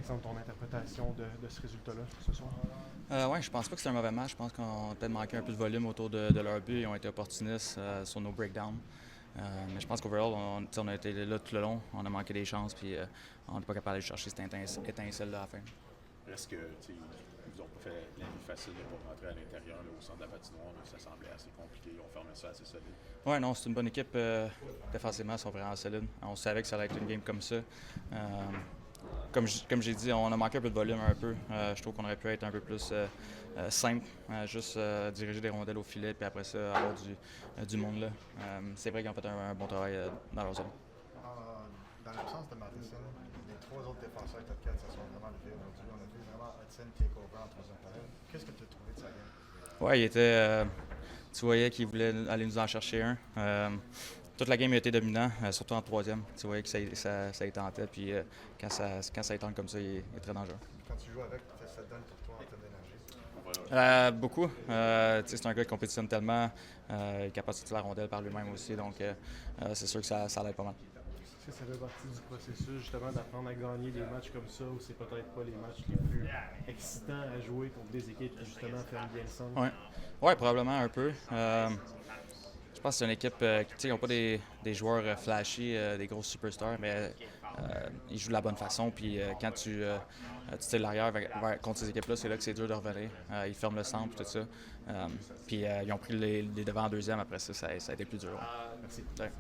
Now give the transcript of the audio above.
exemple, ton interprétation de ce résultat-là ce soir? Ouais, je pense pas que c'est un mauvais match. Je pense qu'on a peut-être manqué un peu de volume autour de leur but. Ils ont été opportunistes sur nos breakdowns. Mais je pense qu'overall, on a été là tout le long. On a manqué des chances, puis on n'est pas capable de chercher cette étincelle-là à la fin. Est-ce que ils vous ont pas fait la vie facile là, pour rentrer à l'intérieur, là, au centre de la patinoire? Là, ça semblait assez compliqué. Ils ont fermé ça assez solide. Ouais, non, c'est une bonne équipe. Défensivement, ils sont vraiment solides. On savait que ça allait être une game comme ça. Comme j'ai dit, on a manqué un peu de volume un peu. Je trouve qu'on aurait pu être un peu plus simple, juste diriger des rondelles au filet, puis après ça, avoir du monde là. C'est vrai qu'ils ont fait un bon travail dans leur zone. Dans l'absence de Matheson, les trois autres défenseurs top 4 se sont vraiment levés aujourd'hui. On a vu vraiment Hudson take over en troisième période. Qu'est-ce que tu as trouvé de sa game? Ouais, il était. Tu voyais qu'il voulait aller nous en chercher un. Toute la game a été dominant, surtout en troisième. Tu voyais que ça y tentait, puis quand ça y tente comme ça, il est très dangereux. Quand tu joues avec, ça te donne pour toi en termes d'énergie? Beaucoup. C'est un gars qui compétitionne tellement, il est capable de sortir la rondelle par lui-même aussi, donc c'est sûr que ça l'aide pas mal. Est-ce que ça fait partie du processus justement d'apprendre à gagner des matchs comme ça ou c'est peut-être pas les matchs les plus excitants à jouer contre des équipes qui justement ferment bien le centre? Ouais, probablement un peu. Je pense que c'est une équipe qui n'ont pas des joueurs flashy, des grosses superstars, mais ils jouent de la bonne façon. Puis quand tu tires l'arrière contre ces équipes-là, c'est là que c'est dur de revenir. Ils ferment le centre et tout ça. Puis ils ont pris les devants en deuxième. Après ça, ça a été plus dur. Merci. Ouais.